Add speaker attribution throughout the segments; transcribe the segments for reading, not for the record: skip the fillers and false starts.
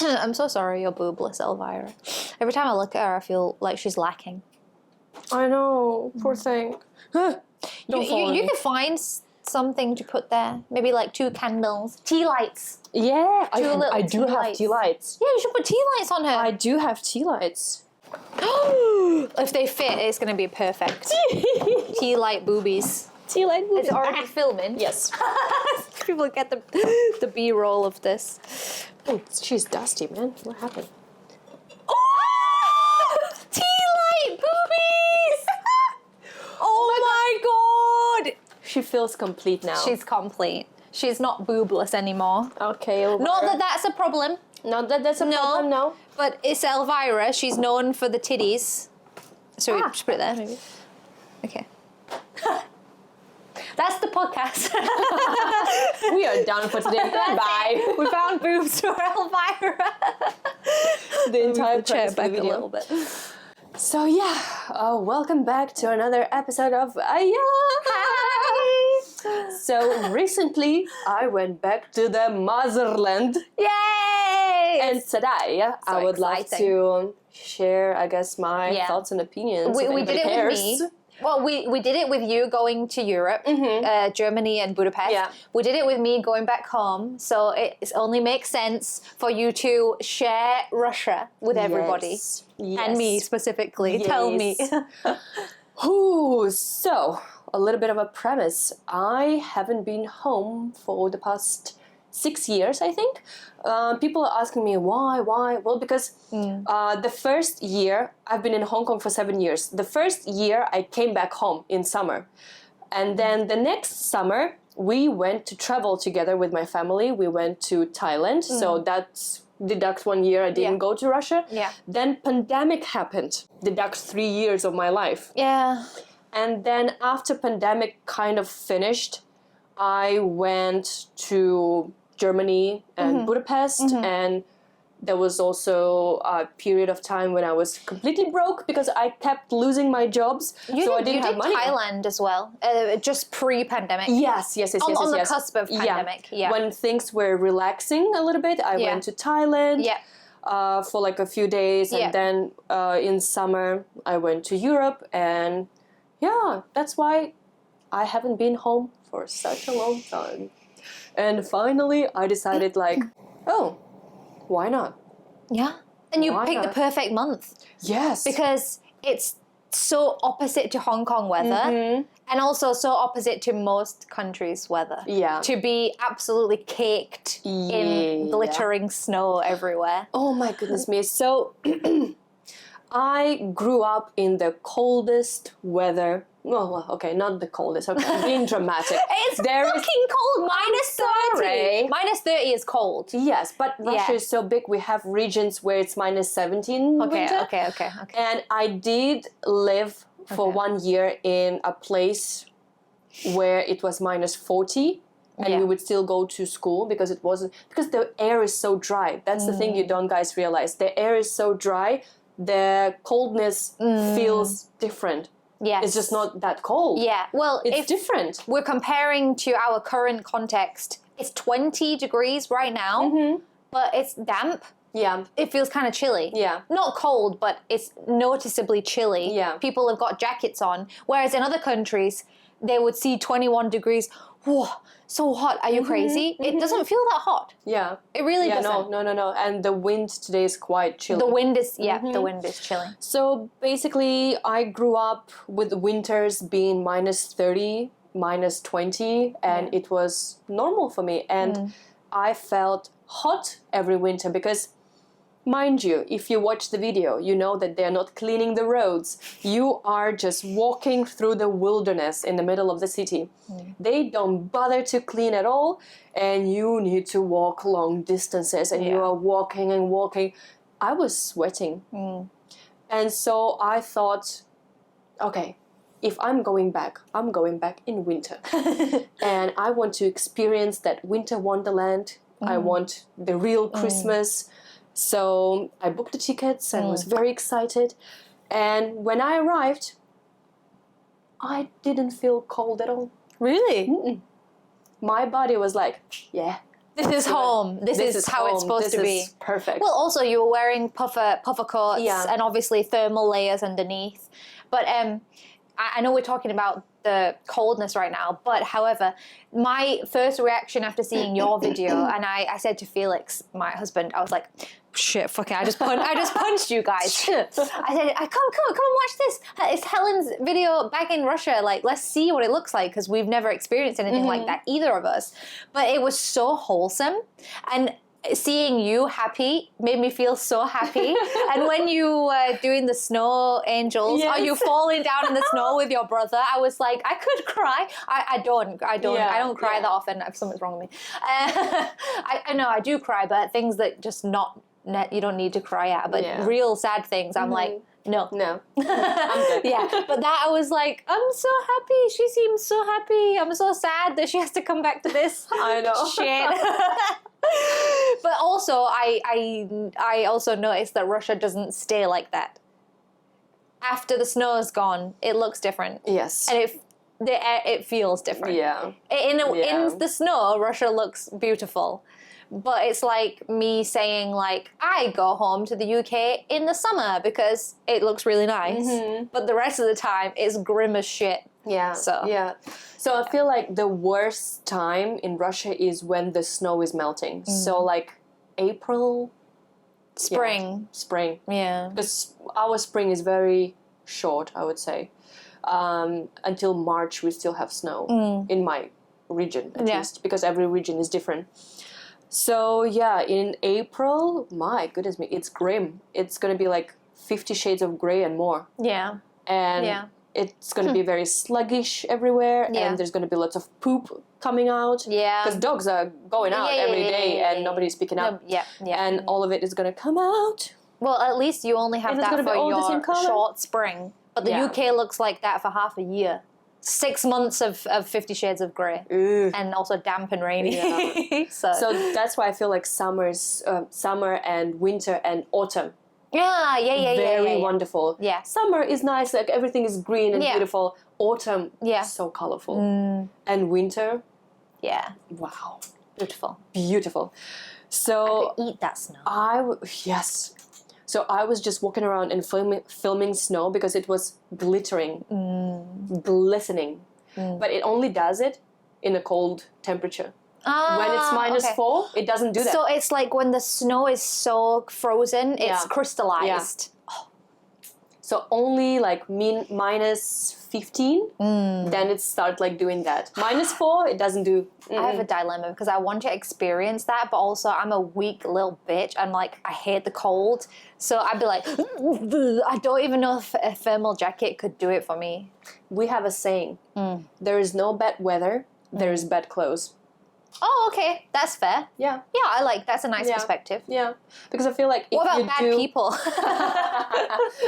Speaker 1: I'm so sorry you're boobless, Elvira. Every time I look at her, I feel like she's lacking.
Speaker 2: I know, poor thing.
Speaker 1: You could find something to put there. Maybe like 2 candles. Tea lights.
Speaker 2: Yeah, I do have
Speaker 1: lights.
Speaker 2: tea lights.
Speaker 1: Yeah, you should put tea lights on her.
Speaker 2: I do have tea lights.
Speaker 1: If they fit, it's going to be perfect. Tea light boobies.
Speaker 2: Tea light boobies.
Speaker 1: Is it already filming?
Speaker 2: Yes.
Speaker 1: People get the B-roll of this.
Speaker 2: Oh, she's dusty, man. What happened?
Speaker 1: Oh! Tea light boobies! Oh my god!
Speaker 2: She feels complete now.
Speaker 1: She's complete. She's not boobless anymore.
Speaker 2: Okay.
Speaker 1: Not that that's a problem.
Speaker 2: Not that that's a problem, no.
Speaker 1: But it's Elvira. She's known for the titties. So we just put it there, maybe. Okay. That's the podcast.
Speaker 2: We are done for today. Goodbye.
Speaker 1: We found boobs for Elvira.
Speaker 2: The entire
Speaker 1: chair back
Speaker 2: video.
Speaker 1: a little bit.
Speaker 2: So yeah, welcome back to another episode of AIYA.
Speaker 1: Hi.
Speaker 2: So recently, I went back to the motherland.
Speaker 1: Yay!
Speaker 2: And today, I would like to share, I guess, my thoughts and opinions.
Speaker 1: We did it with me. Well, we did it with you going to Europe, Germany and Budapest.
Speaker 2: Yeah.
Speaker 1: We did it with me going back home. So it only makes sense for you to share Russia with everybody.
Speaker 2: Yes.
Speaker 1: And me specifically.
Speaker 2: Yes.
Speaker 1: Tell me.
Speaker 2: So, a little bit of a premise. I haven't been home for the past 6 years, I think. People are asking me why. Well, because the first year, I've been in Hong Kong for 7 years. The first year, I came back home in summer. And then the next summer, we went to travel together with my family. We went to Thailand. So that's deduct 1 year I didn't go to Russia.
Speaker 1: Yeah.
Speaker 2: Then pandemic happened. Deduct 3 years of my life.
Speaker 1: Yeah.
Speaker 2: And then after pandemic kind of finished, I went to Germany and Budapest, and there was also a period of time when I was completely broke because I kept losing my jobs, so I didn't have money.
Speaker 1: Thailand as well, just pre-pandemic.
Speaker 2: Yes.
Speaker 1: On the cusp of pandemic. Yeah.
Speaker 2: When things were relaxing a little bit, I went to Thailand.
Speaker 1: Yeah.
Speaker 2: For like a few days, and then in summer I went to Europe, and that's why I haven't been home for such a long time. And finally I decided why not?
Speaker 1: Yeah. And you picked the perfect month.
Speaker 2: Yes.
Speaker 1: Because it's so opposite to Hong Kong weather and also so opposite to most countries' weather.
Speaker 2: Yeah.
Speaker 1: To be absolutely caked in glittering snow everywhere.
Speaker 2: Oh my goodness me. So I grew up in the coldest weather. Well, okay, not the coldest. Okay, I'm being dramatic.
Speaker 1: It's fucking cold. -30. -30 is cold.
Speaker 2: Yes, but Russia is so big. We have regions where it's -17 winter.
Speaker 1: Okay.
Speaker 2: And I did live for 1 year in a place where it was -40. And we would still go to school because the air is so dry. That's the thing you don't guys realize. The air is so dry, the coldness feels different.
Speaker 1: Yes.
Speaker 2: It's just not that cold.
Speaker 1: Yeah. Well,
Speaker 2: it's different.
Speaker 1: We're comparing to our current context. It's 20 degrees right now, but it's damp.
Speaker 2: Yeah.
Speaker 1: It feels kind of chilly.
Speaker 2: Yeah.
Speaker 1: Not cold, but it's noticeably chilly.
Speaker 2: Yeah.
Speaker 1: People have got jackets on. Whereas in other countries, they would see 21 degrees. Whoa, so hot. Are you crazy? It doesn't feel that hot.
Speaker 2: Yeah.
Speaker 1: It really doesn't.
Speaker 2: No. And the wind today is quite chilly.
Speaker 1: The wind is, the wind is chilling.
Speaker 2: So basically, I grew up with winters being -30, -20, and it was normal for me. And I felt hot every winter because, mind you, if you watch the video, you know that they're not cleaning the roads. You are just walking through the wilderness in the middle of the city. They don't bother to clean at all, and you need to walk long distances, and you are walking and walking. I was sweating. And so I thought, okay, if I'm going back in winter. And I want to experience that winter wonderland. I want the real Christmas. So I booked the tickets and was very excited. And when I arrived, I didn't feel cold at all.
Speaker 1: Really?
Speaker 2: My body was like,
Speaker 1: This is home. This is how it's supposed to be.
Speaker 2: Perfect.
Speaker 1: Well, also you were wearing puffer coats and obviously thermal layers underneath. But I know we're talking about the coldness right now, but however, my first reaction after seeing your video, and I said to Felix, my husband, I was like, shit, fuck it, I just punched you guys. I said, come and watch this. It's Helen's video back in Russia. Like, let's see what it looks like, because we've never experienced anything like that, either of us. But it was so wholesome, and seeing you happy made me feel so happy. And when you were doing the snow angels, or you falling down in the snow with your brother, I was like, I could cry. I don't cry that often. Something's wrong with me. I know I do cry, but things that just you don't need to cry at. But real sad things, I'm like, no.
Speaker 2: I'm good.
Speaker 1: Yeah, but that I was like, I'm so happy. She seems so happy. I'm so sad that she has to come back to this.
Speaker 2: I know.
Speaker 1: Shit. But also, I also noticed that Russia doesn't stay like that. After the snow is gone, it looks different.
Speaker 2: Yes.
Speaker 1: And it feels different.
Speaker 2: Yeah.
Speaker 1: In the snow, Russia looks beautiful. But it's like me saying, like, I go home to the UK in the summer because it looks really nice. But the rest of the time, it's grim as shit.
Speaker 2: Yeah. So I feel like the worst time in Russia is when the snow is melting. So like April,
Speaker 1: spring. Yeah.
Speaker 2: Because our spring is very short, I would say. Until March, we still have snow in my region, at least, because every region is different. So yeah, in April, my goodness me, it's grim. It's gonna be like 50 shades of gray and more.
Speaker 1: Yeah.
Speaker 2: And it's going to be very sluggish everywhere, and there's going to be lots of poop coming out.
Speaker 1: Yeah.
Speaker 2: Because dogs are going out every day and nobody's picking up. And all of it is going to come out.
Speaker 1: Well, at least you only have that for your short spring. But the UK looks like that for half a year. 6 months of 50 shades of grey. And also damp and rainy.
Speaker 2: Yeah. So that's why I feel like summer and winter and autumn. Very wonderful.
Speaker 1: Yeah.
Speaker 2: Summer is nice, like everything is green and beautiful. Autumn, so colorful. And winter, wow, beautiful. So
Speaker 1: I could eat that snow.
Speaker 2: Yes. So I was just walking around and filming snow because it was glittering, glistening. But it only does it in a cold temperature. When it's -4, it doesn't do that.
Speaker 1: So it's like when the snow is so frozen, it's crystallized.
Speaker 2: Yeah. So only like -15, then it starts like doing that. -4, it doesn't do.
Speaker 1: I have a dilemma because I want to experience that, but also I'm a weak little bitch. I'm like, I hate the cold. So I'd be like, I don't even know if a thermal jacket could do it for me.
Speaker 2: We have a saying, there is no bad weather, there is bad clothes.
Speaker 1: Oh, okay. That's fair.
Speaker 2: Yeah.
Speaker 1: Yeah, I like that's a nice perspective.
Speaker 2: Yeah. Because I feel like if
Speaker 1: what about
Speaker 2: you
Speaker 1: bad people?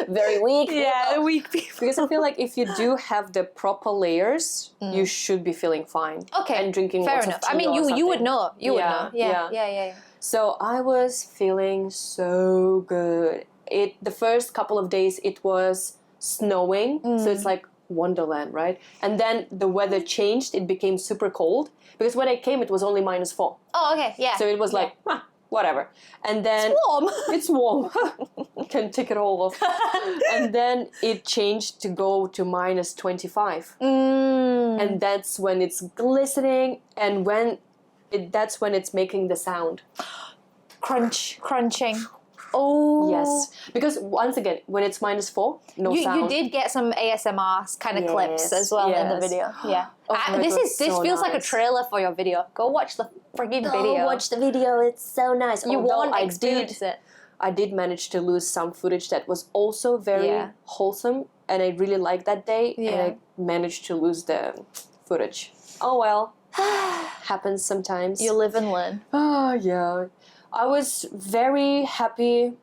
Speaker 2: Very weak people.
Speaker 1: Yeah, weak people.
Speaker 2: Because I feel like if you do have the proper layers, you should be feeling fine.
Speaker 1: Okay.
Speaker 2: And drinking
Speaker 1: fair
Speaker 2: lots
Speaker 1: enough.
Speaker 2: of tea
Speaker 1: I mean, you would know. You would know. Yeah.
Speaker 2: So I was feeling so good. The first couple of days it was snowing, so it's like Wonderland, right? And then the weather changed. It became super cold. Because when I came, it was only -4.
Speaker 1: Oh, okay, yeah.
Speaker 2: So it was like, whatever. And then...
Speaker 1: It's warm.
Speaker 2: It's warm. Can take it all off. And then it changed to go to -25. And that's when it's glistening, and that's when it's making the sound.
Speaker 1: Crunching. Oh.
Speaker 2: Yes. Because once again, when it's -4, no sound.
Speaker 1: You did get some ASMR kind of clips as well in the video. Yeah. This feels like a trailer for your video. Go watch the freaking video.
Speaker 2: Go watch the video. It's so nice.
Speaker 1: You won't experience it.
Speaker 2: I did manage to lose some footage that was also very wholesome, and I really liked that day, and I managed to lose the footage. Oh well. Happens sometimes.
Speaker 1: You live and learn.
Speaker 2: Oh, yeah. I was very happy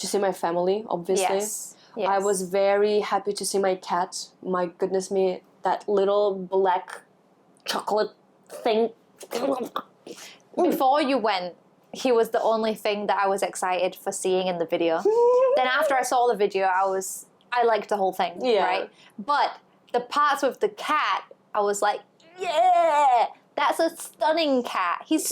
Speaker 2: to see my family, obviously.
Speaker 1: Yes.
Speaker 2: I was very happy to see my cat. My goodness me, that little black chocolate thing.
Speaker 1: Before you went, he was the only thing that I was excited for seeing in the video. Then after I saw the video, I liked the whole thing, right? But the parts with the cat, I was like, yeah, That's a stunning cat. He's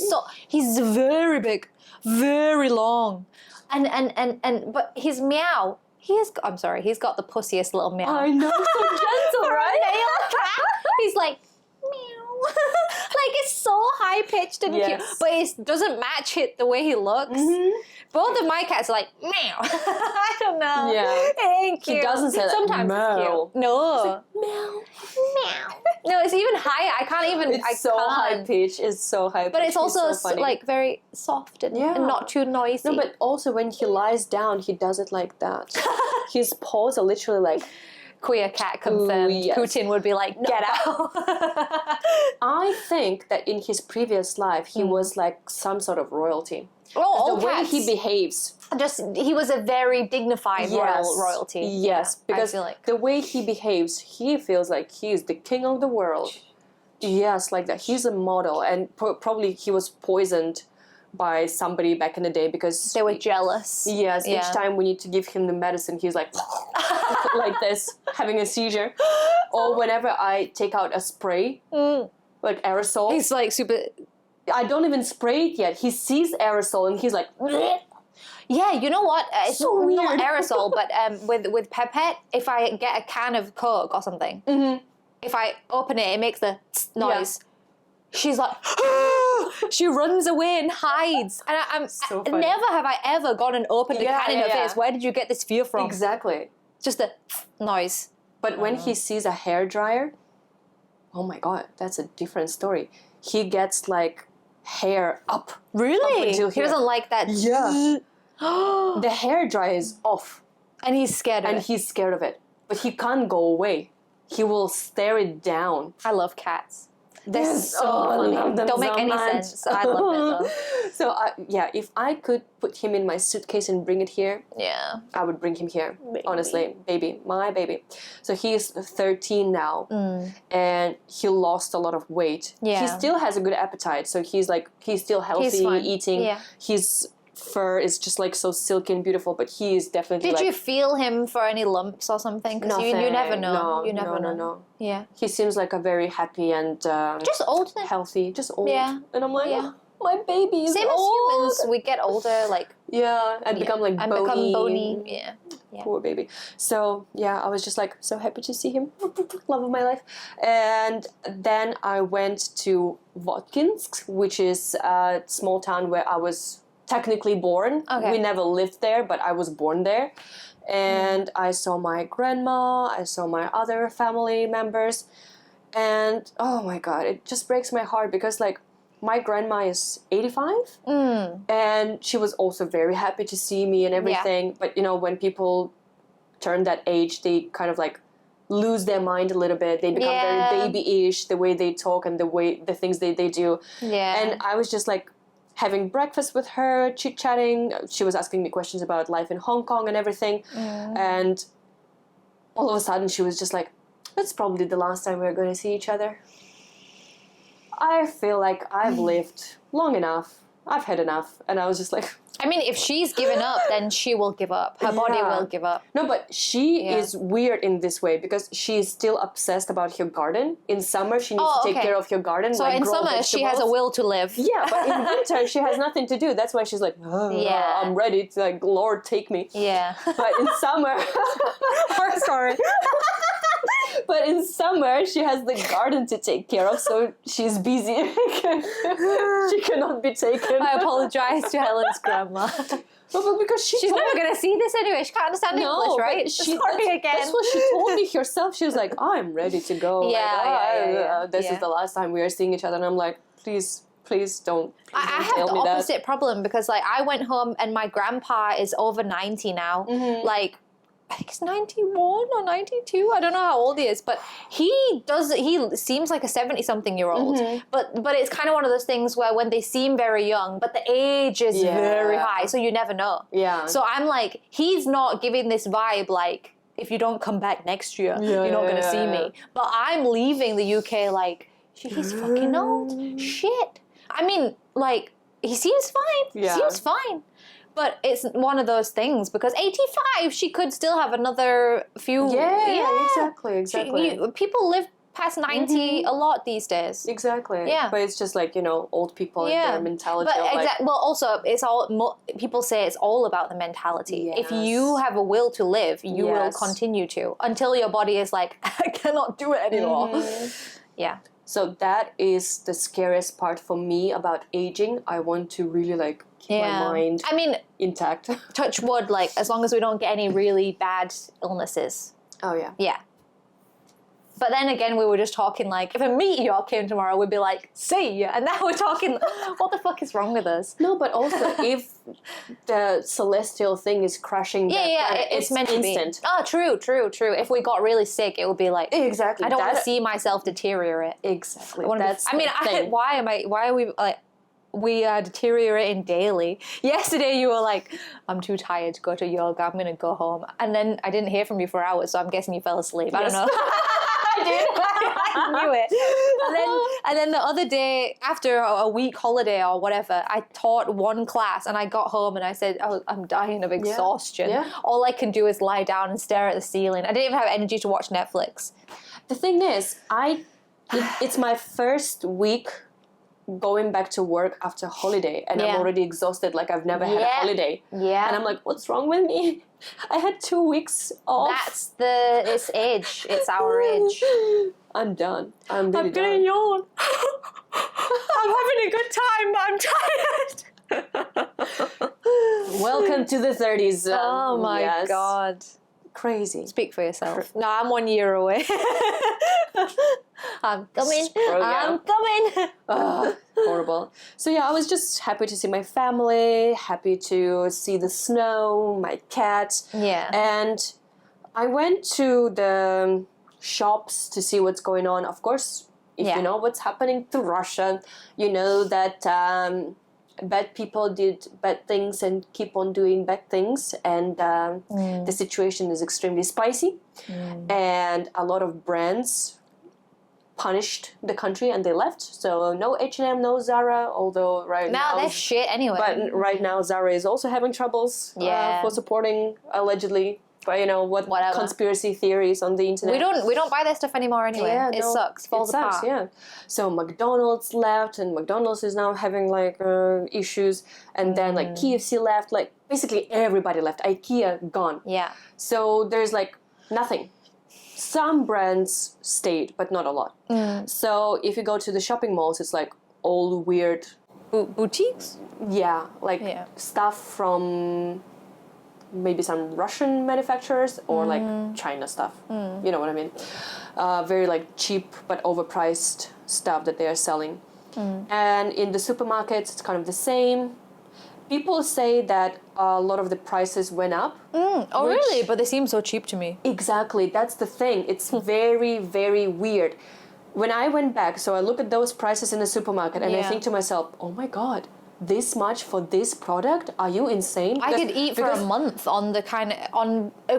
Speaker 1: very big, very long, and but his meow. He's got the pussiest little meow.
Speaker 2: I know, so gentle, right?
Speaker 1: Male cat. He's like meow, like it's so high pitched and cute, but it doesn't match it the way he looks. Both of my cats are like meow. I don't know.
Speaker 2: Yeah,
Speaker 1: it ain't cute.
Speaker 2: He doesn't say that.
Speaker 1: Sometimes it's cute. No,
Speaker 2: Meow.
Speaker 1: meow. No, it's even higher. I can't even.
Speaker 2: It's
Speaker 1: I
Speaker 2: so
Speaker 1: can't.
Speaker 2: high pitch. It's so high pitch.
Speaker 1: But it's also
Speaker 2: so funny.
Speaker 1: like very soft and not too noisy.
Speaker 2: No, but also when he lies down, he does it like that. His paws are literally like.
Speaker 1: Queer cat confirmed.
Speaker 2: Yes.
Speaker 1: Putin would be like, get out.
Speaker 2: I think that in his previous life, he was like some sort of royalty.
Speaker 1: Oh,
Speaker 2: the way he behaves.
Speaker 1: He was a very dignified royalty.
Speaker 2: Yes, because
Speaker 1: I feel like.
Speaker 2: the way he behaves, he feels like he is the king of the world. Yes, like that. He's a model, and probably he was poisoned by somebody back in the day because
Speaker 1: they were jealous.
Speaker 2: Yes, each time we need to give him the medicine, he's like like this, having a seizure. Or whenever I take out a spray, like aerosol,
Speaker 1: he's like super.
Speaker 2: I don't even spray it yet. He sees aerosol and he's like.
Speaker 1: Yeah, you know what? It's
Speaker 2: so weird.
Speaker 1: Not aerosol, but with Pepette, if I get a can of Coke or something, if I open it, it makes the noise. Yeah. She's like, she runs away and hides. And never have I ever gone and opened a can in her face. Where did you get this fear from?
Speaker 2: Exactly.
Speaker 1: Just the noise.
Speaker 2: But when he sees a hairdryer, oh my God, that's a different story. He gets like hair up.
Speaker 1: Really?
Speaker 2: Up
Speaker 1: he doesn't like that.
Speaker 2: Yeah. The hairdryer is off.
Speaker 1: And he's scared of it.
Speaker 2: And he's scared of it. But he can't go away. He will stare it down.
Speaker 1: I love cats. They're so funny. Don't make any sense. I love it though.
Speaker 2: So if I could put him in my suitcase and bring it here, I would bring him here. Baby. Honestly, my baby. So he's 13 now, and he lost a lot of weight.
Speaker 1: Yeah.
Speaker 2: He still has a good appetite, so he's still healthy, eating. Yeah. His fur is just like so silky and beautiful, but he is definitely.
Speaker 1: Did you feel him for any lumps or something? Because you never know.
Speaker 2: No,
Speaker 1: you never know.
Speaker 2: No.
Speaker 1: Yeah.
Speaker 2: He seems like a very happy and
Speaker 1: just old,
Speaker 2: healthy, just old.
Speaker 1: Yeah.
Speaker 2: And I'm like, oh, my baby is
Speaker 1: same
Speaker 2: old.
Speaker 1: as humans. We get older, like
Speaker 2: become like bony.
Speaker 1: Become bony. Yeah.
Speaker 2: Poor baby. So I was just like so happy to see him. Love of my life. And then I went to Votkinsk, which is a small town where I was technically born. Okay. We never lived there, but I was born there. And I saw my grandma, I saw my other family members, and oh my God, it just breaks my heart because like my grandma is 85 and she was also very happy to see me and everything. But you know, when people turn that age, they kind of like lose their mind a little bit. They become very babyish, the way they talk and the things they do. Yeah. And I was just like having breakfast with her, chit-chatting. She was asking me questions about life in Hong Kong and everything. And all of a sudden she was just like, that's probably the last time we're going to see each other. I feel like I've lived long enough. I've had enough. And I was just like...
Speaker 1: I mean, if she's given up, then she will give up. Her body will give up.
Speaker 2: No, but she is weird in this way because she is still obsessed about her garden. In summer, she needs to take care of her garden.
Speaker 1: So
Speaker 2: like
Speaker 1: in summer,
Speaker 2: vegetables.
Speaker 1: She has a will to live.
Speaker 2: Yeah, but in winter, she has nothing to do. That's why she's like, I'm ready to, like, Lord, take me.
Speaker 1: Yeah.
Speaker 2: But in summer... Sorry. But in summer, she has the garden to take care of, so she's busy. She cannot be taken.
Speaker 1: I apologize to Helen's grandma.
Speaker 2: But because she's
Speaker 1: never going to see this anyway. She can't understand English, right?
Speaker 2: That's what she told me herself. She was like, I'm ready to go. This is the last time we are seeing each other. And I'm like, please don't.
Speaker 1: I have the opposite problem because like I went home and my grandpa is over 90 now. Like, I think he's 91 or 92. I don't know how old he is, but he seems like a 70-something-year-old. But it's kind of one of those things where when they seem very young, but the age is very high, so you never know. Yeah. So I'm like, he's not giving this vibe like, if you don't come back next year, you're not going to see me. But I'm leaving the UK like, he's fucking old. Shit. I mean, like, he seems fine. Yeah. He seems fine. But it's one of those things because 85, she could still have another few.
Speaker 2: Yeah, exactly.
Speaker 1: People live past 90 a lot these days.
Speaker 2: Exactly.
Speaker 1: Yeah.
Speaker 2: But it's just like, old people and their mentality.
Speaker 1: But
Speaker 2: of
Speaker 1: well, also, it's all, people say it's all about the mentality. If
Speaker 2: Yes.
Speaker 1: you have a will to live, you will
Speaker 2: Yes.
Speaker 1: continue to, until your body is like, I cannot do it anymore. Yeah.
Speaker 2: So that is the scariest part for me about aging. I want to really like keep my mind
Speaker 1: I mean,
Speaker 2: intact.
Speaker 1: touch wood, like, as long as we don't get any really bad illnesses.
Speaker 2: Oh, yeah.
Speaker 1: Yeah. But then again, we were just talking like, if a meteor came tomorrow, we'd be like, see ya. And now we're talking, what the fuck is wrong with us?
Speaker 2: No, but also if the celestial thing is crashing,
Speaker 1: it's meant
Speaker 2: instant.
Speaker 1: to be. Oh, true. If we got really sick, it would be like,
Speaker 2: Exactly.
Speaker 1: I don't want to see myself deteriorate.
Speaker 2: Exactly.
Speaker 1: Why are we like, we are deteriorating daily. Yesterday you were like, I'm too tired to go to yoga, I'm going to go home. And then I didn't hear from you for hours, so I'm guessing you fell asleep. I don't know. I did. I knew it. And then the other day, after a week holiday or whatever, I taught one class and I got home and I said, oh, I'm dying of exhaustion.
Speaker 2: Yeah.
Speaker 1: All I can do is lie down and stare at the ceiling. I didn't even have energy to watch Netflix.
Speaker 2: The thing is, it's my first week going back to work after holiday and I'm already exhausted, like I've never had a holiday.
Speaker 1: Yeah.
Speaker 2: And I'm like, what's wrong with me? I had 2 weeks off.
Speaker 1: It's age. It's our age.
Speaker 2: I'm done. I'm really
Speaker 1: I'm gonna
Speaker 2: done.
Speaker 1: yawn. I'm having a good time, but I'm tired.
Speaker 2: Welcome to the 30s.
Speaker 1: Oh my
Speaker 2: yes.
Speaker 1: God.
Speaker 2: Crazy.
Speaker 1: Speak for yourself. No, I'm 1 year away. I'm coming. I'm coming.
Speaker 2: Horrible. So yeah, I was just happy to see my family, happy to see the snow, my cat.
Speaker 1: Yeah.
Speaker 2: And I went to the shops to see what's going on. Of course, if you know what's happening to Russia, you know that bad people did bad things and keep on doing bad things, and the situation is extremely spicy, and a lot of brands punished the country and they left. So no H&M, no Zara, although now
Speaker 1: they're shit anyway.
Speaker 2: But right now Zara is also having troubles for supporting allegedly. But whatever conspiracy theories on the internet.
Speaker 1: We don't buy their stuff anymore anyway.
Speaker 2: Yeah,
Speaker 1: it sucks. Falls apart.
Speaker 2: Yeah. So McDonald's left, and McDonald's is now having like issues, and then like KFC left. Like basically everybody left. IKEA gone.
Speaker 1: Yeah.
Speaker 2: So there's like nothing. Some brands stayed, but not a lot. So if you go to the shopping malls, it's like all weird
Speaker 1: boutiques.
Speaker 2: Yeah, like stuff from maybe some Russian manufacturers or like China stuff. You know what I mean? Very like cheap but overpriced stuff that they are selling. And in the supermarkets, it's kind of the same. People say that a lot of the prices went up.
Speaker 1: Oh, really? But they seem so cheap to me.
Speaker 2: Exactly. That's the thing. It's very, very weird. When I went back, so I look at those prices in the supermarket and I think to myself, oh my God, this much for this product? Are you insane?
Speaker 1: I could eat for a month on the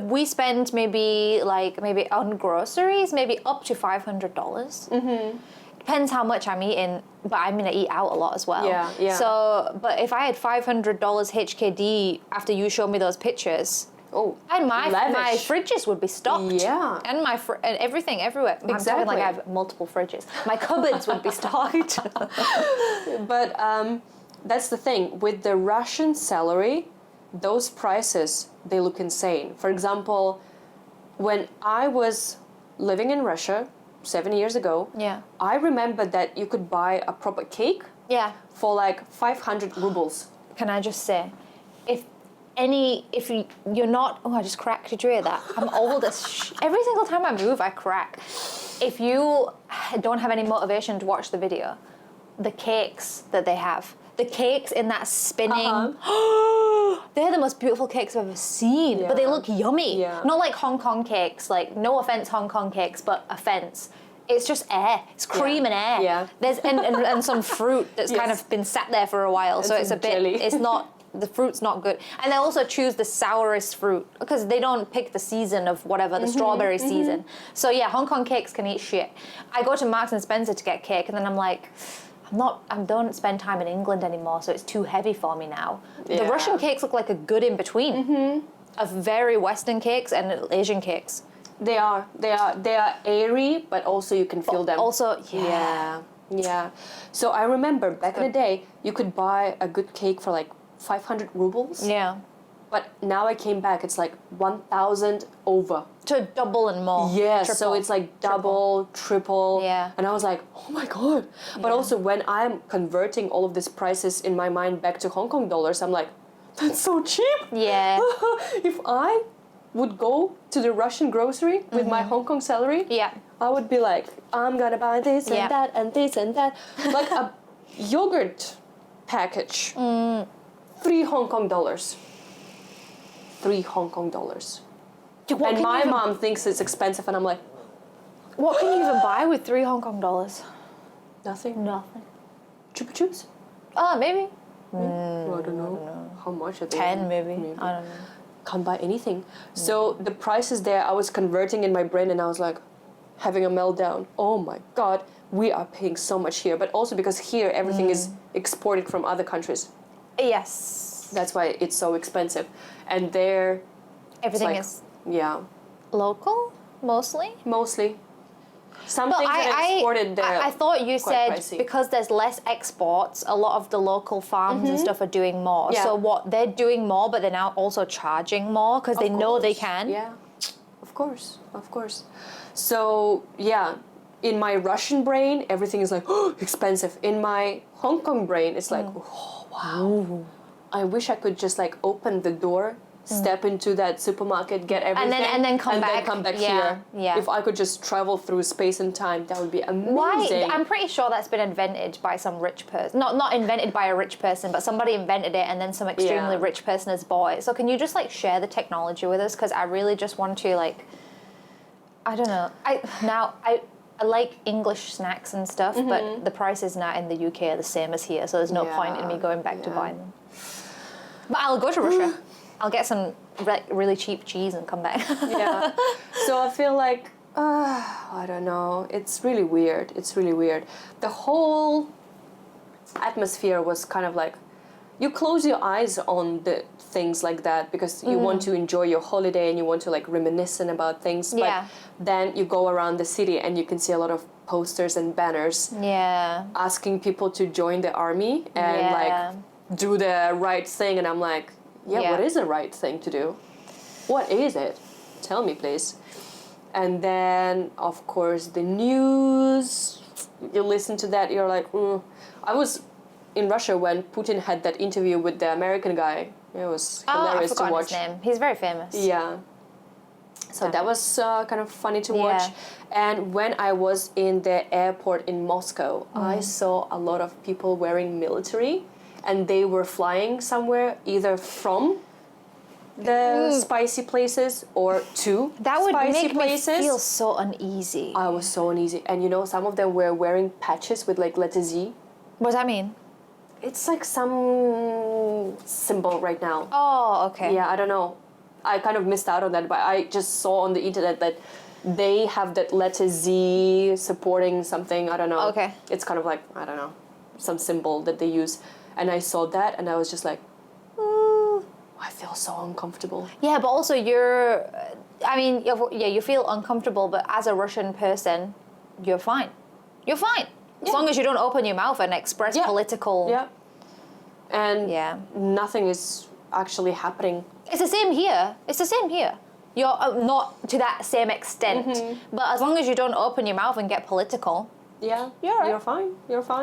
Speaker 1: we spend maybe on groceries, maybe up to $500. Depends how much I'm eating, but I'm gonna eat out a lot as well.
Speaker 2: Yeah.
Speaker 1: So, but if I had $500 HKD after you showed me those pictures, and my fridges would be stocked.
Speaker 2: Yeah.
Speaker 1: And and everything everywhere. Exactly. I'm talking like I have multiple fridges. My cupboards would be stocked.
Speaker 2: But that's the thing. With the Russian salary, those prices, they look insane. For example, when I was living in Russia 7 years ago, I remember that you could buy a proper cake for like 500 rubles.
Speaker 1: Can I just say, you're not, I just cracked, did you hear that? I'm old as every single time I move, I crack. If you don't have any motivation to watch the video, the cakes that they have, the cakes in that spinning, they're the most beautiful cakes I've ever seen, but they look yummy. Not like Hong Kong cakes, like no offense Hong Kong cakes, but offense. It's just air. It's cream and air.
Speaker 2: Yeah.
Speaker 1: There's and some fruit that's kind of been sat there for a while, so it's a bit,
Speaker 2: jelly.
Speaker 1: it's not, the fruit's not good. And they also choose the sourest fruit because they don't pick the season of whatever, the strawberry season. So yeah, Hong Kong cakes can eat shit. I go to Marks and Spencer to get cake and then I'm like, I don't spend time in England anymore, so it's too heavy for me now. The Russian cakes look like a good in-between of very Western cakes and Asian cakes.
Speaker 2: They are airy, but also you can feel them.
Speaker 1: Also,
Speaker 2: Yeah. So I remember back in the day, you could buy a good cake for like 500 rubles.
Speaker 1: Yeah.
Speaker 2: But now I came back, it's like 1,000 over.
Speaker 1: To double and more.
Speaker 2: Yeah,
Speaker 1: Triple.
Speaker 2: so it's like double, triple.
Speaker 1: Yeah.
Speaker 2: And I was like, oh my God. But also when I'm converting all of these prices in my mind back to Hong Kong dollars, I'm like, that's so cheap.
Speaker 1: Yeah.
Speaker 2: If I would go to the Russian grocery with my Hong Kong salary,
Speaker 1: Yeah.
Speaker 2: I would be like, I'm gonna buy this and that and this and that. Like a yogurt package. 3 Hong Kong dollars. 3 Hong Kong dollars. And my mom thinks it's expensive, and I'm like,
Speaker 1: what can you even buy with 3 Hong Kong dollars?
Speaker 2: nothing.
Speaker 1: Nothing.
Speaker 2: Chupa Chups?
Speaker 1: Maybe.
Speaker 2: I don't know. How much are they?
Speaker 1: 10 maybe. I don't know.
Speaker 2: Can't buy anything. So the prices there, I was converting in my brain, and I was like, having a meltdown. Oh my God, we are paying so much here. But also because here everything is exported from other countries.
Speaker 1: Yes.
Speaker 2: That's why it's so expensive. And there,
Speaker 1: Everything
Speaker 2: like,
Speaker 1: is
Speaker 2: local,
Speaker 1: mostly.
Speaker 2: mostly. Some
Speaker 1: But
Speaker 2: things that are exported there.
Speaker 1: I thought you said
Speaker 2: pricey.
Speaker 1: because there's less exports, a lot of the local farms and stuff are doing more.
Speaker 2: Yeah.
Speaker 1: So what they're doing more, but they're now also charging more because they know they can.
Speaker 2: Yeah, of course. So yeah, in my Russian brain, everything is like expensive. In my Hong Kong brain, it's like, oh, wow. Ooh. I wish I could just like open the door, step into that supermarket, get everything,
Speaker 1: and then come back.
Speaker 2: here.
Speaker 1: Yeah.
Speaker 2: If I could just travel through space and time, that would be amazing.
Speaker 1: Why? I'm pretty sure that's been invented by some rich person. Not invented by a rich person, but somebody invented it, and then some extremely rich person has bought it. So can you just like share the technology with us? Because I really just want to like, I don't know. I like English snacks and stuff, but the prices now in the UK are the same as here, so there's no point in me going back to buying them. But I'll go to Russia. I'll get some really cheap cheese and come back.
Speaker 2: Yeah. So I feel like, I don't know. It's really weird. The whole atmosphere was kind of like, you close your eyes on the things like that because you want to enjoy your holiday and you want to like reminiscent about things. But then you go around the city and you can see a lot of posters and banners asking people to join the army and like do the right thing. And I'm like, what is the right thing to do? What is it? Tell me, please. And then, of course, the news. You listen to that, you're like, I was in Russia when Putin had that interview with the American guy. It was hilarious to watch.
Speaker 1: His name. He's very famous.
Speaker 2: Yeah. So that was kind of funny to watch. And when I was in the airport in Moscow, I saw a lot of people wearing military, and they were flying somewhere either from the spicy places or to
Speaker 1: that would
Speaker 2: spicy
Speaker 1: make
Speaker 2: places.
Speaker 1: me feel so uneasy.
Speaker 2: I was so uneasy. And you know, some of them were wearing patches with like letter Z.
Speaker 1: What does that mean?
Speaker 2: It's like some symbol right now.
Speaker 1: Oh, okay.
Speaker 2: Yeah, I don't know. I kind of missed out on that, but I just saw on the internet that they have that letter Z supporting something. I don't know.
Speaker 1: Okay.
Speaker 2: It's kind of like, I don't know, some symbol that they use. And I saw that and I was just like, I feel so uncomfortable.
Speaker 1: Yeah, but also you feel uncomfortable, but as a Russian person, you're fine. You're fine. As long as you don't open your mouth and express political...
Speaker 2: Yeah. And nothing is actually happening.
Speaker 1: It's the same here. You're not to that same extent. But as long as you don't open your mouth and get political...
Speaker 2: Yeah,
Speaker 1: you're
Speaker 2: fine.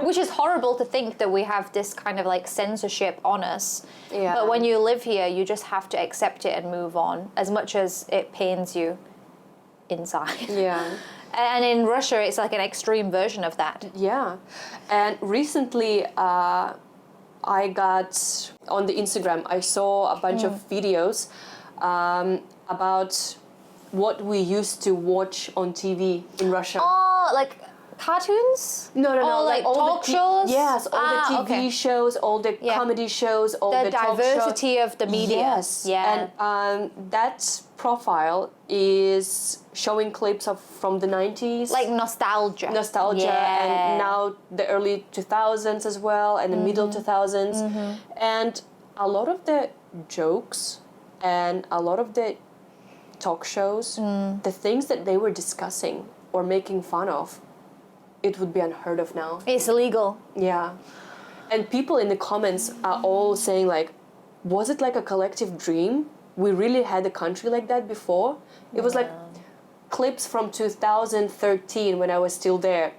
Speaker 1: Which is horrible to think that we have this kind of like censorship on us.
Speaker 2: Yeah.
Speaker 1: But when you live here, you just have to accept it and move on, as much as it pains you inside.
Speaker 2: Yeah.
Speaker 1: And in Russia, it's like an extreme version of that.
Speaker 2: Yeah. And recently, I got on the Instagram, I saw a bunch of videos about what we used to watch on TV in Russia.
Speaker 1: Oh, like cartoons?
Speaker 2: No.
Speaker 1: Oh, like
Speaker 2: all
Speaker 1: talk
Speaker 2: the
Speaker 1: shows?
Speaker 2: Yes, all the TV shows, all the comedy shows, all the talk shows.
Speaker 1: The diversity of the media.
Speaker 2: Yes.
Speaker 1: Yeah.
Speaker 2: And that profile is showing clips from the 90s.
Speaker 1: Like nostalgia.
Speaker 2: And now the early 2000s as well, and the middle 2000s. And a lot of the jokes and a lot of the talk shows, the things that they were discussing or making fun of, it would be unheard of now.
Speaker 1: It's illegal.
Speaker 2: Yeah. And people in the comments are all saying like, was it like a collective dream? We really had a country like that before? It was like clips from 2013 when I was still there.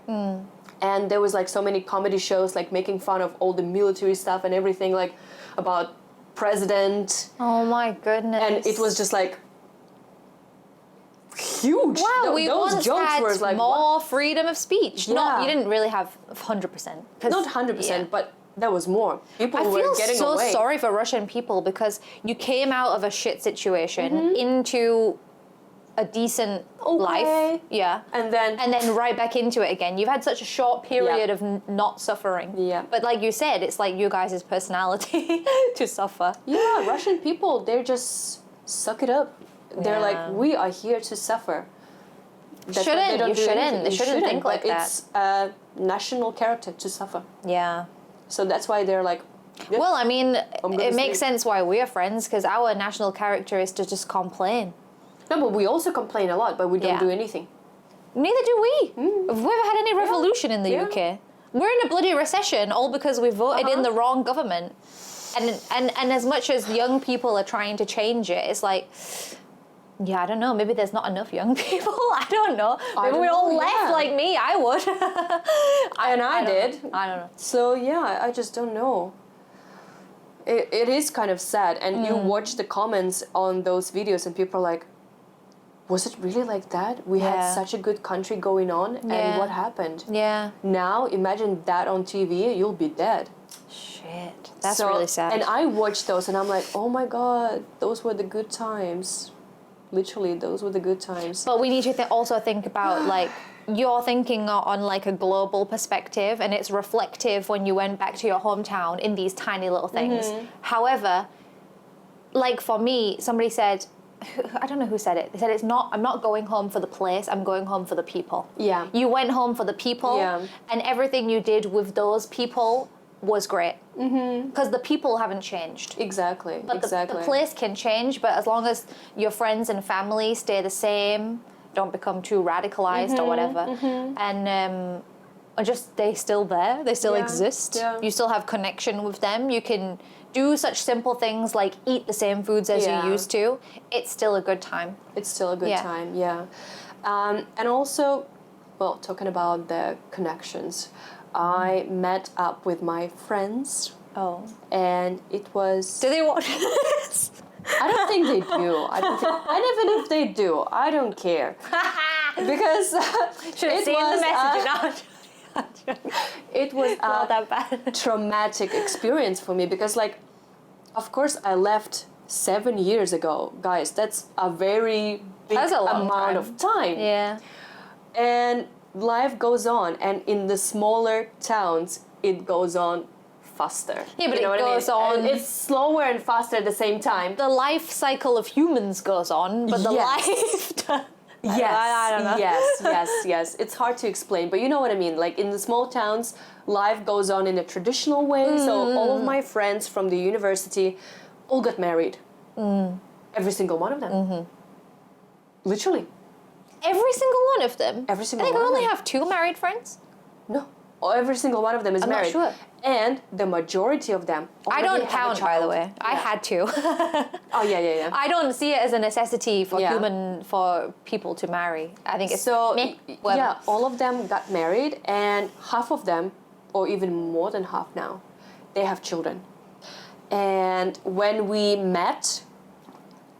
Speaker 2: And there was like so many comedy shows like making fun of all the military stuff and everything, like about president.
Speaker 1: Oh my goodness.
Speaker 2: And it was just like huge.
Speaker 1: Wow, we
Speaker 2: those
Speaker 1: once
Speaker 2: jokes
Speaker 1: had
Speaker 2: were like
Speaker 1: more freedom of speech.
Speaker 2: Yeah.
Speaker 1: You didn't really have 100%.
Speaker 2: not 100%, but there was more. People
Speaker 1: I
Speaker 2: were
Speaker 1: feel
Speaker 2: getting
Speaker 1: so
Speaker 2: away.
Speaker 1: sorry for Russian people because you came out of a shit situation
Speaker 2: Mm-hmm.
Speaker 1: into a decent life. Yeah.
Speaker 2: And then
Speaker 1: right back into it again. You've had such a short period of not suffering.
Speaker 2: Yeah.
Speaker 1: But like you said, it's like you guys' personality to suffer.
Speaker 2: yeah, Russian people, they just suck it up. They're
Speaker 1: Yeah.
Speaker 2: like, we are here to suffer. That's why
Speaker 1: Shouldn't.
Speaker 2: they don't
Speaker 1: You
Speaker 2: do
Speaker 1: shouldn't.
Speaker 2: anything.
Speaker 1: They
Speaker 2: You
Speaker 1: shouldn't think
Speaker 2: but
Speaker 1: like that.
Speaker 2: It's a national character to suffer.
Speaker 1: Yeah.
Speaker 2: So that's why they're like, yeah,
Speaker 1: Well, I mean,
Speaker 2: gonna
Speaker 1: it makes
Speaker 2: sleep.
Speaker 1: sense why we're friends because our national character is to just complain.
Speaker 2: no, but we also complain a lot, but we don't
Speaker 1: Yeah.
Speaker 2: do anything.
Speaker 1: Neither do we. Have we ever had any revolution in the
Speaker 2: Yeah.
Speaker 1: UK? We're in a bloody recession all because we voted in the wrong government. And as much as young people are trying to change it, it's like, yeah, I don't know. Maybe there's not enough young people. I don't know. Maybe
Speaker 2: don't
Speaker 1: we all
Speaker 2: know,
Speaker 1: left
Speaker 2: yeah.
Speaker 1: like me. I would.
Speaker 2: I did.
Speaker 1: I don't know.
Speaker 2: So yeah, I just don't know. It is kind of sad, and you watch the comments on those videos, and people are like, "Was it really like that? We
Speaker 1: Yeah.
Speaker 2: had such a good country going on,
Speaker 1: Yeah.
Speaker 2: and what happened?"
Speaker 1: Yeah.
Speaker 2: Now imagine that on TV, you'll be dead.
Speaker 1: Shit. That's
Speaker 2: So-
Speaker 1: really sad.
Speaker 2: And I watched those, and I'm like, "Oh my god, those were the good times." Literally, those were the good times.
Speaker 1: But we need to also think about like you're thinking on like a global perspective, and it's reflective when you went back to your hometown in these tiny little things. However, like for me, somebody said, I don't know who said it. They said I'm not going home for the place. I'm going home for the people.
Speaker 2: Yeah.
Speaker 1: You went home for the people,
Speaker 2: Yeah.
Speaker 1: and everything you did with those people was great. Because the people haven't changed.
Speaker 2: Exactly.
Speaker 1: But
Speaker 2: exactly.
Speaker 1: the place can change, but as long as your friends and family stay the same, don't become too radicalized or whatever, and or just they still there, they still
Speaker 2: Yeah,
Speaker 1: exist.
Speaker 2: yeah.
Speaker 1: You still have connection with them. You can do such simple things like eat the same foods as
Speaker 2: Yeah.
Speaker 1: you used to. It's still a good time.
Speaker 2: It's still a good
Speaker 1: Yeah.
Speaker 2: time, yeah. And also, well, talking about the connections, I met up with my friends,
Speaker 1: Oh,
Speaker 2: and it was.
Speaker 1: do they watch this?
Speaker 2: I don't think they do. And even if they do, I don't care because
Speaker 1: Should have
Speaker 2: it
Speaker 1: seen
Speaker 2: was
Speaker 1: the message.
Speaker 2: it was
Speaker 1: Not
Speaker 2: a
Speaker 1: that bad.
Speaker 2: traumatic experience for me because, like, of course, I left 7 years ago, guys. That's a very big
Speaker 1: That's a long
Speaker 2: amount
Speaker 1: time.
Speaker 2: of time.
Speaker 1: Yeah.
Speaker 2: And life goes on, and in the smaller towns, it goes on faster.
Speaker 1: Yeah, but
Speaker 2: You know
Speaker 1: it
Speaker 2: what I mean?
Speaker 1: goes on-
Speaker 2: And it's slower and faster at the same time.
Speaker 1: The life cycle of humans goes on, but the
Speaker 2: Yes.
Speaker 1: life.
Speaker 2: Yes,
Speaker 1: I don't know.
Speaker 2: yes. It's hard to explain, but you know what I mean. Like in the small towns, life goes on in a traditional way. So all of my friends from the university all got married. Every single one of them. Literally.
Speaker 1: Every single one of them?
Speaker 2: Every single
Speaker 1: I think
Speaker 2: one
Speaker 1: I
Speaker 2: of
Speaker 1: only
Speaker 2: them.
Speaker 1: have 2 married friends.
Speaker 2: No. Every single one of them is
Speaker 1: I'm not
Speaker 2: married.
Speaker 1: sure.
Speaker 2: And the majority of them
Speaker 1: I
Speaker 2: already
Speaker 1: don't
Speaker 2: have a
Speaker 1: count, by the
Speaker 2: child.
Speaker 1: way. I
Speaker 2: Yeah.
Speaker 1: had to.
Speaker 2: Oh, yeah.
Speaker 1: I don't see it as a necessity for
Speaker 2: Yeah.
Speaker 1: for people to marry. I think it's
Speaker 2: So,
Speaker 1: meh, whatever.
Speaker 2: yeah, all of them got married, and half of them, or even more than half now, they have children. And when we met,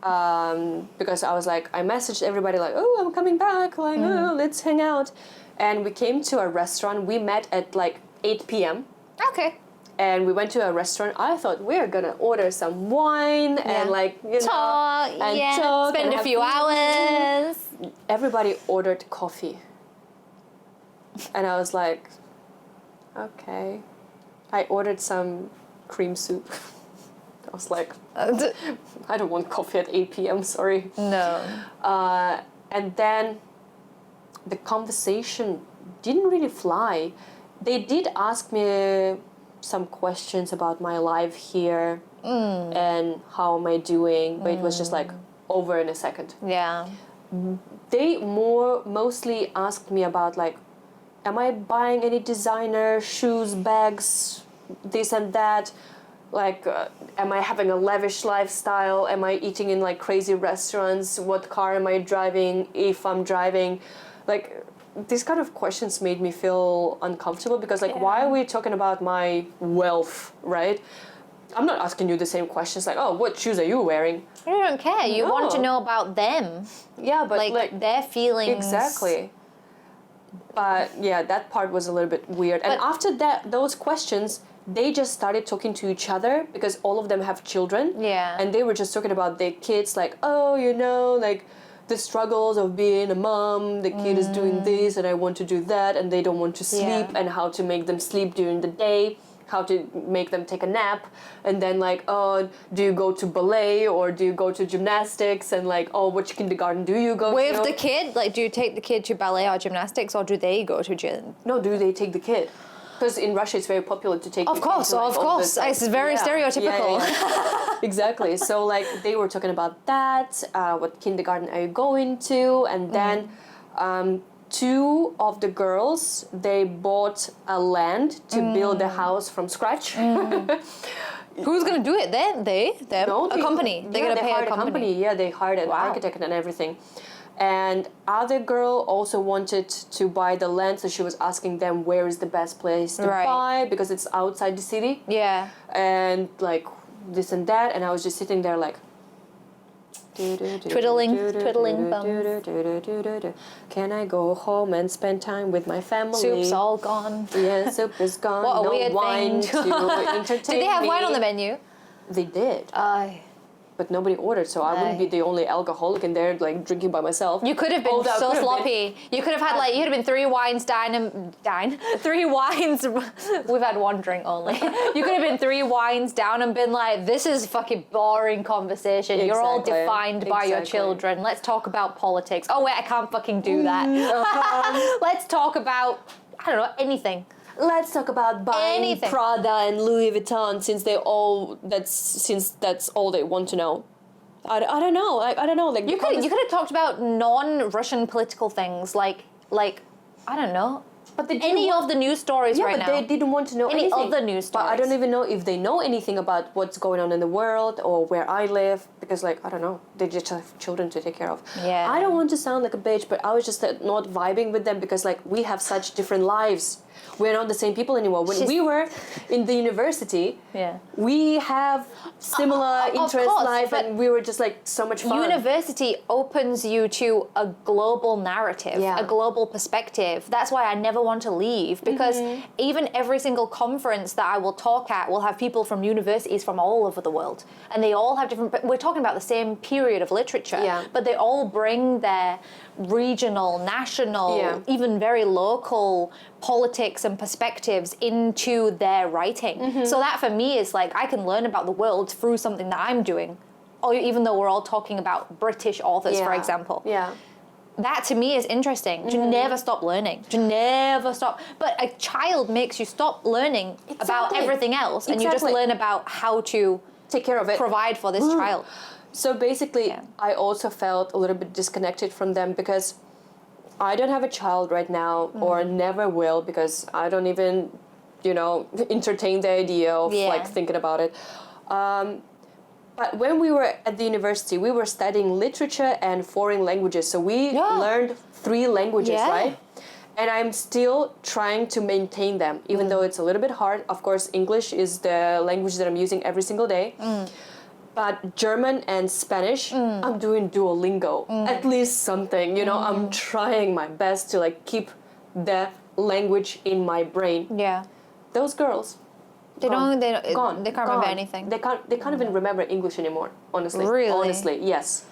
Speaker 2: because I was like, I messaged everybody like, oh, I'm coming back, like, oh, let's hang out. And we came to a restaurant. We met at like 8 p.m.
Speaker 1: Okay.
Speaker 2: And we went to a restaurant. I thought we're gonna order some wine and like, you
Speaker 1: Talk,
Speaker 2: know, and
Speaker 1: yeah.
Speaker 2: talk
Speaker 1: Spend
Speaker 2: and
Speaker 1: a
Speaker 2: have
Speaker 1: few
Speaker 2: food.
Speaker 1: hours.
Speaker 2: Everybody ordered coffee. And I was like, okay. I ordered some cream soup. I was like, I don't want coffee at 8 p.m., sorry.
Speaker 1: No.
Speaker 2: And then the conversation didn't really fly. They did ask me some questions about my life here and how am I doing, but it was just like, over in a second.
Speaker 1: Yeah.
Speaker 2: They mostly asked me about like, am I buying any designer shoes, bags, this and that? Like, am I having a lavish lifestyle? Am I eating in like crazy restaurants? What car am I driving? If I'm driving, like, these kind of questions made me feel uncomfortable because like, why are we talking about my wealth, right? I'm not asking you the same questions like, oh, what shoes are you wearing?
Speaker 1: You don't care. You want to know about them.
Speaker 2: Yeah, but
Speaker 1: like their feelings.
Speaker 2: Exactly. But yeah, that part was a little bit weird. And after that, those questions, they just started talking to each other because all of them have children.
Speaker 1: Yeah.
Speaker 2: And they were just talking about their kids, like, oh, you know, like the struggles of being a mom, the kid is doing this and I want to do that and they don't want to sleep and how to make them sleep during the day, how to make them take a nap, and then like, oh, do you go to ballet or do you go to gymnastics, and like, oh, which kindergarten do you go to?
Speaker 1: With the kid, like, do you take the kid to ballet or gymnastics, or do they go to gym?
Speaker 2: No, do they take the kid? Because in Russia it's very popular to take the kid to, like,
Speaker 1: Of course. It's very stereotypical.
Speaker 2: Exactly. So like they were talking about that, what kindergarten are you going to, and then two of the girls, they bought a land to build a house from scratch.
Speaker 1: Who's going to do it? Them?
Speaker 2: No,
Speaker 1: a company. They're going to pay
Speaker 2: hired
Speaker 1: a company.
Speaker 2: Yeah, they hired an architect and everything. And other girl also wanted to buy the land, so she was asking them where is the best place to buy because it's outside the city.
Speaker 1: Yeah.
Speaker 2: And like this and that, and I was just sitting there like
Speaker 1: twiddling thumbs.
Speaker 2: Can I go home and spend time with my family?
Speaker 1: Soup's all gone.
Speaker 2: Yeah, soup is gone.
Speaker 1: What a
Speaker 2: no
Speaker 1: weird
Speaker 2: wine
Speaker 1: thing.
Speaker 2: to entertain
Speaker 1: Did they have
Speaker 2: me.
Speaker 1: wine on the menu?
Speaker 2: They did. But nobody ordered, so I wouldn't be the only alcoholic in there, like drinking by myself.
Speaker 1: You could have been so sloppy. You could have had like, you could have been 3 wines 3 wines. We've had 1 drink only. You could have been 3 wines down and been like, this is fucking boring conversation.
Speaker 2: Exactly.
Speaker 1: You're all defined by your children. Let's talk about politics. Oh wait, I can't fucking do that. Let's talk about, I don't know, anything.
Speaker 2: Let's talk about buying Prada and Louis Vuitton since that's all they want to know. I don't know. I don't know. Like
Speaker 1: you could have talked about non-Russian political things like I don't know.
Speaker 2: But
Speaker 1: any of the news stories right now.
Speaker 2: Yeah, but they didn't want to know
Speaker 1: any
Speaker 2: anything.
Speaker 1: of the news stories.
Speaker 2: But I don't even know if they know anything about what's going on in the world or where I live because, like, I don't know. They just have children to take care of.
Speaker 1: Yeah.
Speaker 2: I don't want to sound like a bitch, but I was just not vibing with them because, like, we have such different lives. We're not the same people anymore. When we were in the university, we have similar interest life, and we were just like so much fun.
Speaker 1: University opens you to a global narrative, a global perspective. That's why I never want to leave because even every single conference that I will talk at will have people from universities from all over the world, and they all have different. We're talking about the same period of literature, but they all bring their regional, national, even very local politics and perspectives into their writing. So that for me is like I can learn about the world through something that I'm doing. Or even though we're all talking about British authors, for example.
Speaker 2: Yeah.
Speaker 1: That to me is interesting. To never stop learning. To never stop. But a child makes you stop learning about everything else and you just learn about how to
Speaker 2: take care of it.
Speaker 1: Provide for this child.
Speaker 2: So basically, I also felt a little bit disconnected from them because I don't have a child right now or never will because I don't even, entertain the idea of like thinking about it. But when we were at the university, we were studying literature and foreign languages. So we learned 3 languages, right? And I'm still trying to maintain them, even though it's a little bit hard. Of course, English is the language that I'm using every single day. But German and Spanish, I'm doing Duolingo, at least something, I'm trying my best to like keep the language in my brain. Yeah. Those girls,
Speaker 1: they can't remember anything.
Speaker 2: They can't even remember English anymore, honestly.
Speaker 1: Really?
Speaker 2: Honestly, yes.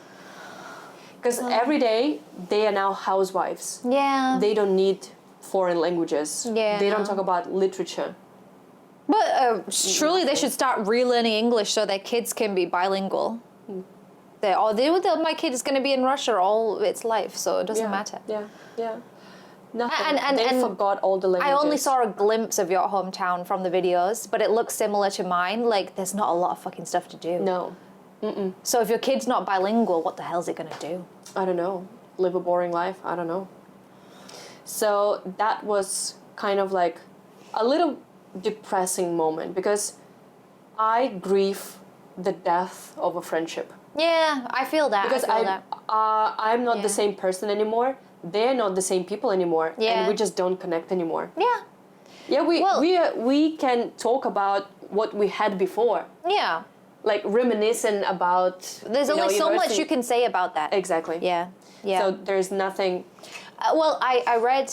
Speaker 2: Because every day they are now housewives.
Speaker 1: Yeah.
Speaker 2: They don't need foreign languages.
Speaker 1: Yeah.
Speaker 2: They don't talk about literature.
Speaker 1: But surely they should start relearning English so their kids can be bilingual. My kid is going to be in Russia all its life, so it doesn't matter.
Speaker 2: Yeah. Nothing. They forgot all the languages.
Speaker 1: I only saw a glimpse of your hometown from the videos, but it looks similar to mine. Like, there's not a lot of fucking stuff to do.
Speaker 2: No.
Speaker 1: So if your kid's not bilingual, what the hell's it going to do?
Speaker 2: I don't know. Live a boring life? I don't know. So that was kind of like a little depressing moment because I grieve the death of a friendship.
Speaker 1: Yeah, I feel that.
Speaker 2: Because I'm not the same person anymore. They're not the same people anymore.
Speaker 1: Yeah.
Speaker 2: And we just don't connect anymore.
Speaker 1: Yeah.
Speaker 2: Yeah, we can talk about what we had before.
Speaker 1: Yeah.
Speaker 2: Like reminiscent about...
Speaker 1: There's only so much you can say about that.
Speaker 2: Exactly.
Speaker 1: Yeah. Yeah.
Speaker 2: So there's nothing...
Speaker 1: Well, I read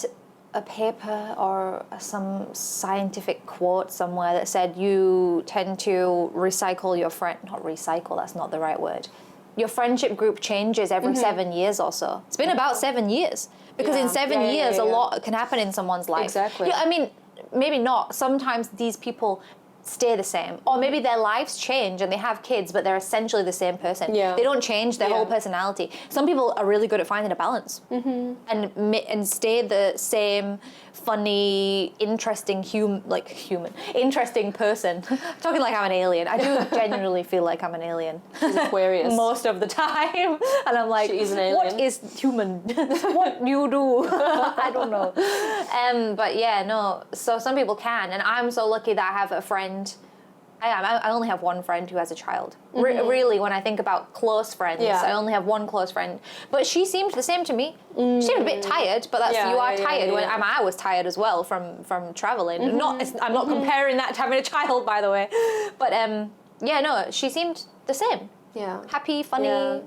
Speaker 1: a paper or some scientific quote somewhere that said you tend to recycle your friend... Not recycle, that's not the right word. Your friendship group changes every 7 years or so. It's been about 7 years. Because in 7 years, a lot can happen in someone's life.
Speaker 2: Exactly.
Speaker 1: Yeah, I mean, maybe not. Sometimes these people stay the same. Or maybe their lives change and they have kids, but they're essentially the same person.
Speaker 2: Yeah.
Speaker 1: They don't change their whole personality. Some people are really good at finding a balance and stay the same funny, interesting interesting person. I'm talking like I'm an alien. I do genuinely feel like I'm an alien.
Speaker 2: She's Aquarius.
Speaker 1: Most of the time. And I'm like,
Speaker 2: She is an alien.
Speaker 1: what is human? What you do? I don't know. But yeah, no. So some people can. And I'm so lucky that I have a friend. I only have one friend who has a child. Really, when I think about close friends, I only have one close friend. But she seemed the same to me. She seemed a bit tired, but that's you are tired. When I was tired as well from traveling. I'm not comparing that to having a child, by the way. But yeah, no, she seemed the same.
Speaker 2: Yeah.
Speaker 1: Happy, funny.
Speaker 2: Yeah.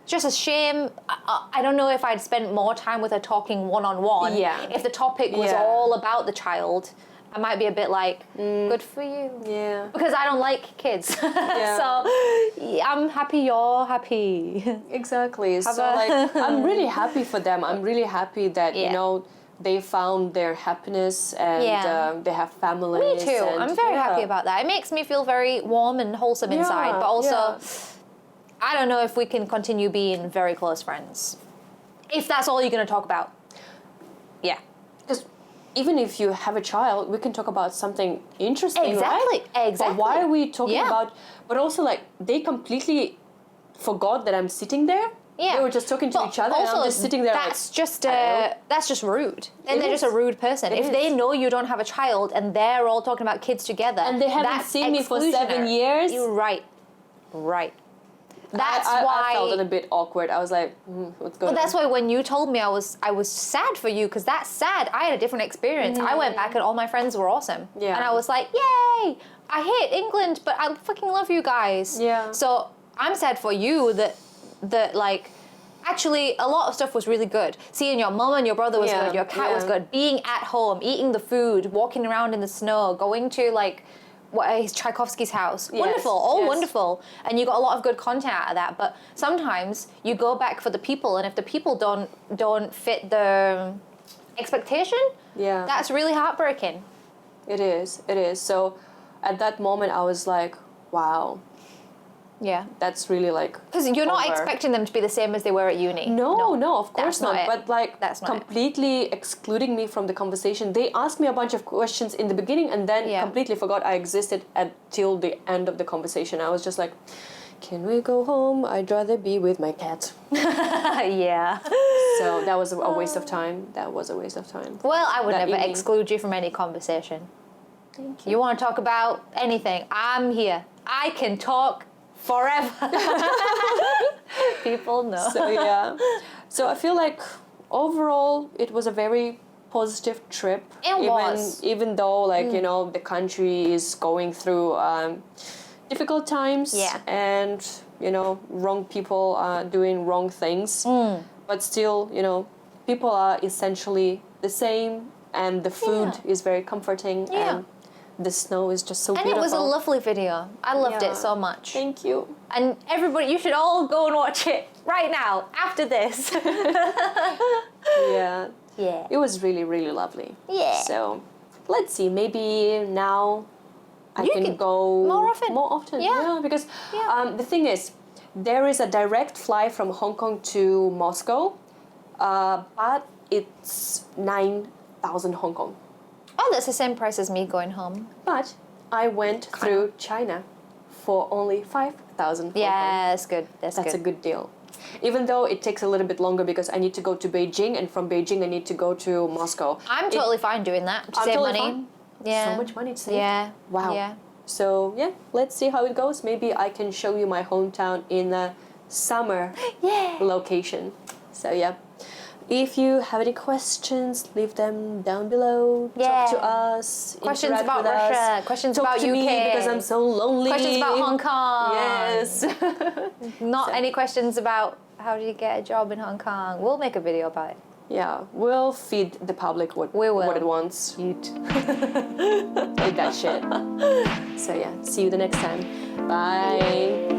Speaker 1: Just a shame. I don't know if I'd spent more time with her talking one-on-one.
Speaker 2: Yeah.
Speaker 1: If the topic was all about the child, I might be a bit like, good for you.
Speaker 2: Yeah.
Speaker 1: Because I don't like kids. So I'm happy you're happy.
Speaker 2: Exactly. So like, I'm really happy for them. I'm really happy that, you know, they found their happiness and they have families.
Speaker 1: Me too. I'm very happy about that. It makes me feel very warm and wholesome inside. But also, I don't know if we can continue being very close friends. If that's all you're going to talk about. Yeah.
Speaker 2: Because even if you have a child, we can talk about something interesting,
Speaker 1: Exactly.
Speaker 2: right?
Speaker 1: Exactly.
Speaker 2: But why are we talking about... But also, like, they completely forgot that I'm sitting there.
Speaker 1: Yeah.
Speaker 2: They were just talking to each other and I'm just sitting there
Speaker 1: that's
Speaker 2: like...
Speaker 1: that's just rude. Then they're just a rude person. If they know you don't have a child and they're all talking about kids together... And
Speaker 2: they haven't seen me for 7 years.
Speaker 1: You're right. Right. That's why
Speaker 2: I felt it a bit awkward. I was like, what's going on?
Speaker 1: But that's why when you told me, I was sad for you because that's sad. I had a different experience. I went back and all my friends were awesome.
Speaker 2: Yeah.
Speaker 1: And I was like, yay! I hate England, but I fucking love you guys.
Speaker 2: Yeah.
Speaker 1: So I'm sad for you that like, actually a lot of stuff was really good. Seeing your mum and your brother was good. Your cat was good. Being at home, eating the food, walking around in the snow, going to like, Tchaikovsky's house. Wonderful, wonderful. And you got a lot of good content out of that. But sometimes you go back for the people, and if the people don't fit the expectation, that's really heartbreaking.
Speaker 2: It is. So at that moment I was like, wow. Yeah. That's really like...
Speaker 1: Because you're not expecting them to be the same as they were at uni.
Speaker 2: No, of course not. But like,
Speaker 1: that's not
Speaker 2: completely excluding me from the conversation. They asked me a bunch of questions in the beginning and then completely forgot I existed until the end of the conversation. I was just like, can we go home? I'd rather be with my cat.
Speaker 1: Yeah.
Speaker 2: So that was a waste of time.
Speaker 1: Well, I would never exclude you from any conversation.
Speaker 2: Thank you.
Speaker 1: You want to talk about anything? I'm here. I can talk forever. People know.
Speaker 2: So yeah. So I feel like overall it was a very positive trip. Even though like you know the country is going through difficult times and you know wrong people are doing wrong things, but still you know people are essentially the same and the food is very comforting and the snow is just so beautiful.
Speaker 1: And it was a lovely video. I loved it so much.
Speaker 2: Thank you.
Speaker 1: And everybody, you should all go and watch it right now, after this.
Speaker 2: Yeah. It was really, really lovely.
Speaker 1: Yeah.
Speaker 2: So, let's see. Maybe now I can go more often. Yeah. Because the thing is, there is a direct flight from Hong Kong to Moscow, but it's 9,000 Hong Kong.
Speaker 1: Oh, that's the same price as me going home.
Speaker 2: But I went through China for only 5,000.
Speaker 1: Yeah, that's good.
Speaker 2: That's a good deal. Even though it takes a little bit longer because I need to go to Beijing, and from Beijing I need to go to Moscow.
Speaker 1: I'm totally fine doing that. To
Speaker 2: I'm
Speaker 1: save
Speaker 2: totally
Speaker 1: money.
Speaker 2: fine.
Speaker 1: Yeah.
Speaker 2: So much money to save.
Speaker 1: Yeah.
Speaker 2: Wow.
Speaker 1: Yeah.
Speaker 2: So yeah, let's see how it goes. Maybe I can show you my hometown in a summer location. So yeah. If you have any questions, leave them down below. Talk to us.
Speaker 1: Questions
Speaker 2: interact
Speaker 1: about
Speaker 2: with
Speaker 1: Russia.
Speaker 2: us.
Speaker 1: Questions
Speaker 2: Talk
Speaker 1: about
Speaker 2: to
Speaker 1: UK.
Speaker 2: me because I'm so lonely.
Speaker 1: Questions about Hong Kong.
Speaker 2: Yes.
Speaker 1: Not any questions about how do you get a job in Hong Kong. We'll make a video about it.
Speaker 2: Yeah, we'll feed the public what it wants.
Speaker 1: Eat
Speaker 2: Eat that shit. So yeah, see you the next time. Bye.